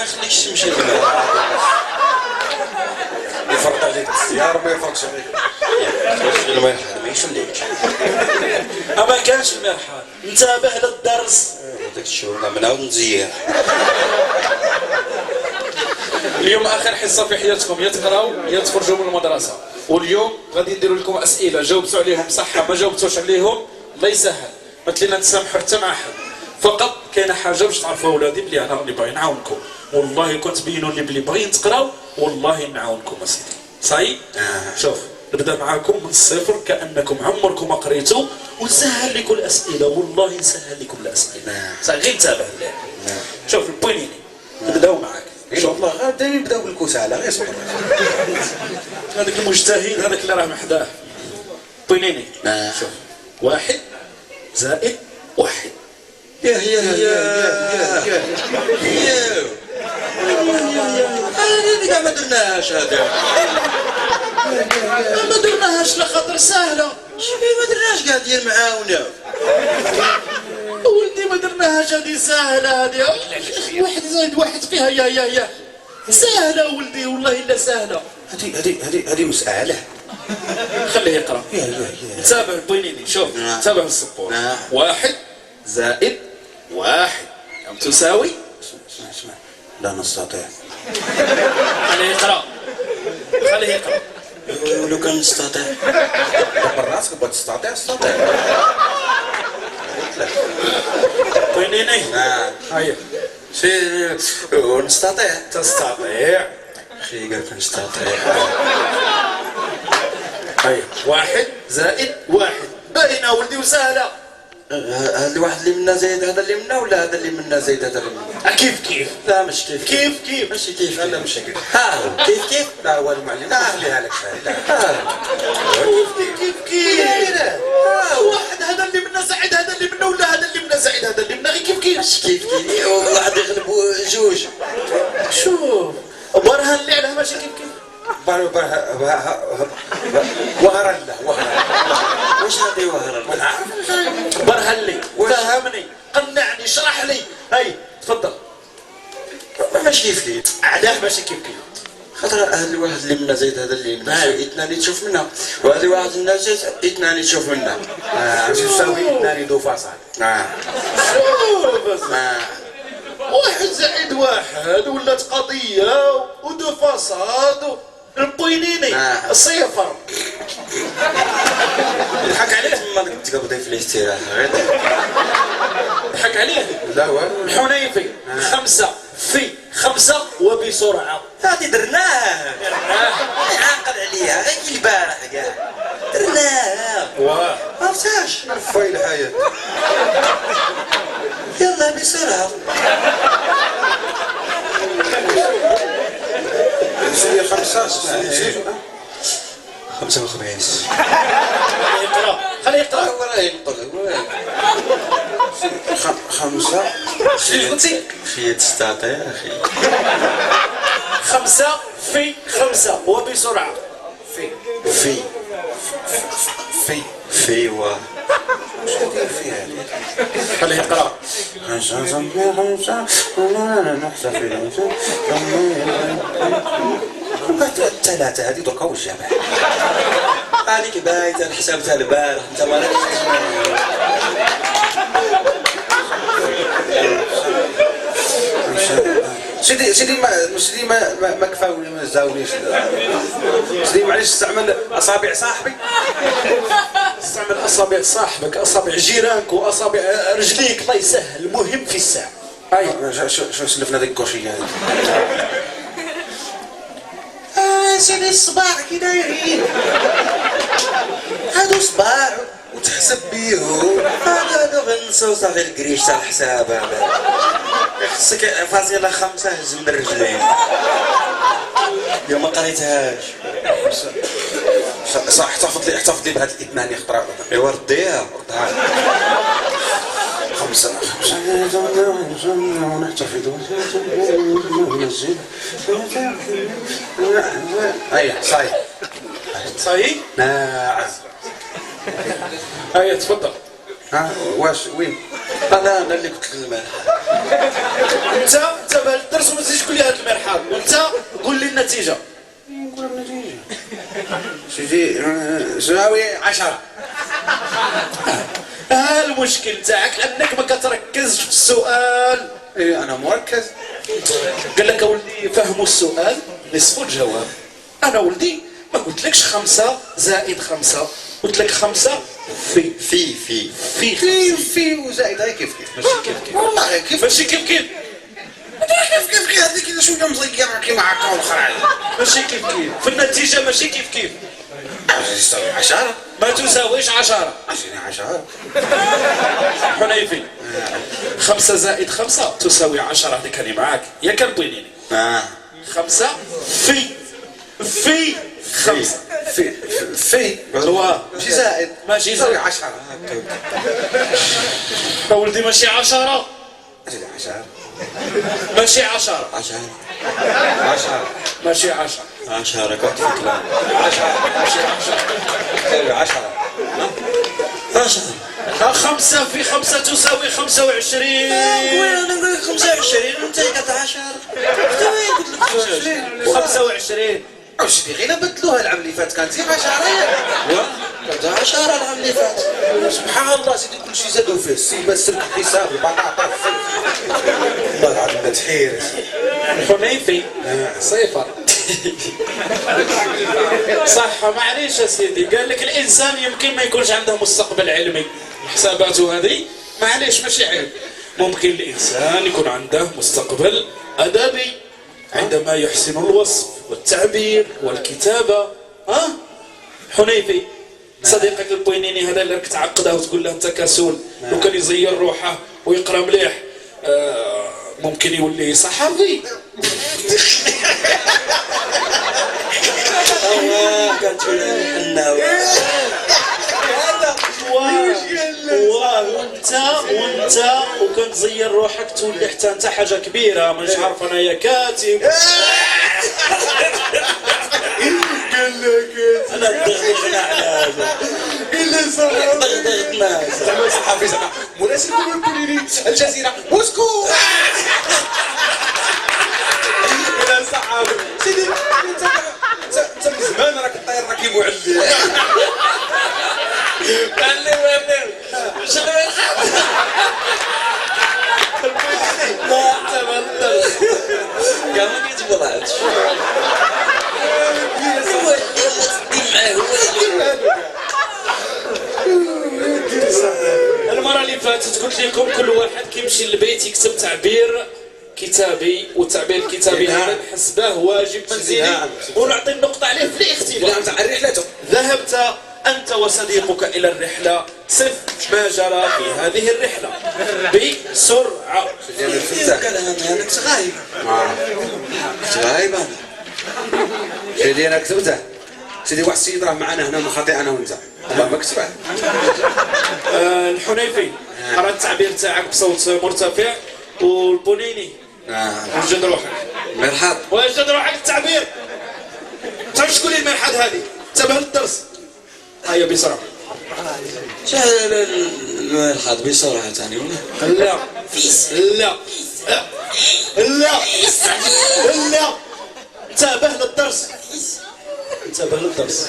خليكش تمشي يفرط عليك السيارة ما يفرطش عليك المرحله ما يخليك. ما كانش المرحله، انتبه للدرس. داك الشغل نعاود نزيان. اليوم اخر حصه في حياتكم، يا تقراو يا تخرجوا من المدرسه. واليوم غادي نديروا لكم اسئله، جاوبتوا عليهم صح ما جاوبتوش عليهم الله يسهل، ما تلينا نتسامحوا حتى مع حد. فقط كاينه حاجه باش تعرفوا اولادي بلي انا راني باغي نعاونكم، والله كنت تبينوا لي بلي باغيين تقراو والله نعاونكم اسيدي. صاي شوف نبدا معاكم من الصفر كانكم عمركم ما قريتوا، ونسهل لكم الاسئله والله نسهل لكم الاسئله. صاي غير انتبه لله. شوف البوينيني نبداو معاك ان شاء الله. غادي نبداو بالكسالى غير صبر. هذاك المجتهد هذاك اللي راه محداه. بوينيني شوف 1 زائد 1. يا هذه ما درناهاش هذا. ما درناهاش لخاطر سهله. شوفي ما درناش قاعد دير معاونا. ولدي ما درناهاش هذه سهله هذه. 1 زائد 1 فيها يا سهله ولدي والله الا سهله. هذه مسألة. خليه يقرا. تابع البوينيني. شوف تابع السبور. 1 زائد 1 كم تساوي؟ اسمع لا نستطيع. خليه يقرا. خليه يقرا. لو كان نستطيع. دبر راسك بغيت تستطيع استطيع. بوينيني. هيا شي نستطيع. تستطيع. اخي قال لك نستطيع. هيا 1 زائد 1 باينه ولدي وسهله. هذا الواحد اللي منا زايد هذا اللي منا ولا هذا اللي منا زايد هذا اللي منا؟ كيف لا مش كيف ماشي كيف. لا ماشي كيف. ها كيف لا هو المعلم لا خليها لك. لا كيف واحد هذا اللي منا زائد هذا اللي منا ولا هذا اللي منا زائد هذا اللي منا غير كيف واحد يغلب جوج. شوف برهن لي عليها ماشي كيف وهر الله واش هذه وهر الله؟ برهن لي فهمني قنعني اشرح لي. هاي تفضل. ماشي كيف علاه ماشي كيف خاطر هذا الواحد اللي منا زايد هذا اللي منا اثنان تشوف منها، وهذا واحد منا زايد اثنان تشوف منها. تساوي اثنان ذو فاصل. شوف 1 زائد 1 ولات قضيه ودو فاصاد البوينيني صفر. الحق عليه ما تقبضي في الاستراحه غير ضحك عليه. لا والو. الحنيفي 5 في 5 وبسرعه. هذه درناها عاقل عليها غير البارح كاع درناها. واه ما عرفتهاش فاي الحياة. يلا بسرعه. سيدي 5 55. خليه يقرا. ولا ينطق 5 شنو قلتي؟ في تستطيع اخي. 5 في 5 وبسرعه. في و خليه يقرا. 5 نحسب في 3 هذه دركا والجامع. عليك بايت الحساب تاع البارح انت مالك. سيدي ما كفاوني ما زاونيش. سيدي معليش استعمل اصابع صاحبي. استعمل اصابع صاحبك، اصابع جيرانك واصابع رجليك الله يسهل. المهم في الساعه. هاي شو سلفنا ذيك الكوشيه هذه. سيدي الصباع كي دايرين هادو صباع وتحسب بيهم. هادو غنساو صافي الكريش تاع الحساب. هذا خصك فاصلة 5 هز من الرجلين. اليوم ما قريتهاش. صح احتفظ لي بهذه الاثنان يخطر. ايوا رديها. 5 ونحتفظ هيا صحيح؟ ناعم. هيا تفضل. واش وين؟ انا اللي قلت الملح. انت بهذا الدرس وما تزيدش تقول لي هذا المرحاض، وانت قول لي النتيجه. نقول النتيجة سيدي زاوية 10. المشكل تاعك انك ما كتركزش في السؤال. ايه انا مركز. قال لك ولدي فهموا السؤال نصف الجواب. انا ولدي ما قلتلكش 5 زائد 5، قلت لك 5 في وزائد هاي كيف كيف. ماشي كيف كيف والله كيف ماشي كيف كيف كيف هذيك كذا شويه مزير كيما هكا والخراج. ماشي كيف كيف في النتيجه ماشي كيف كيف. يستوي 10. ما تساويش 10. عشرين 10. حنيفي 5 زائد 5 تساوي 10. هذيك اللي معاك يا كربينيني. 5 في 5 في هو ماشي زائد. ماشي يساوي زائد 10. يا ولدي ماشي 10 أجل 10. ماشي 10 10 ماشي 10 10 كنت في كلام. 10 ماشي 10 10. 5 في 5 تساوي 25. انا نقول لك 25 وانت قلت 10. قلت لك 25 واش اللي غير بدلوها العام اللي فات كانت 10. كنت 10 العام اللي فات. سبحان الله سيدي كل شيء زادوا فيه السيبه السلك الحساب البطاطا والله العظيم تحير. حنيفي 0. صح معليش يا سيدي. قال لك الانسان يمكن ما يكونش عنده مستقبل علمي، حساباته هذه معليش ماشي عيب. ممكن الانسان يكون عنده مستقبل ادبي عندما يحسن الوصف والتعبير والكتابه. حنيفي صديقك البوينيني هذا اللي راك تعقده وتقول له انت كسول، لو كان يزير روحه ويقرا مليح ممكن يولي صحفي. كانت تقول وانت وكان تزير روحك تولي حتى انت حاجه كبيره مش عارف انا يا كاتب. قال لك انا دغدغنا على هذا الا صح دغدغنا زعما صحافي زعما مناسب البوليني الجزيره موسكو. ولا صحافي سيدي انت من زمان راك طاير راكي معلم. علم شنو يخاف. لا تبطل كمان يجيبوا هذا المرة اللي فاتت قلت لكم كل واحد كيمشي للبيت يكتب تعبير كتابي، والتعبير الكتابي هذا نحسبه واجب منزلي ونعطي النقطة عليه في الاختبار. تاع رحلته. ذهبت أنت وصديقك إلى الرحلة، صف ما جرى في هذه الرحلة بسرعة. انا كنت غايب. كنت غايب انا. سيدي انا كتبته. سيدي واحد السيد راه معنا هنا من خاطئ انا وانت. والله ما كتبه. الحنيفي قرأ التعبير تاعك بصوت مرتفع، والبنيني وجد روحك. مرحب. وجد روحك التعبير. تعرف شكون اللي المرحاض هذه؟ انتبه للدرس. هيا بسرعة. شحال المرحاض بسرعة ثاني ولا؟ لا لا لا لا انتبه للدرس. انتبه للدرس.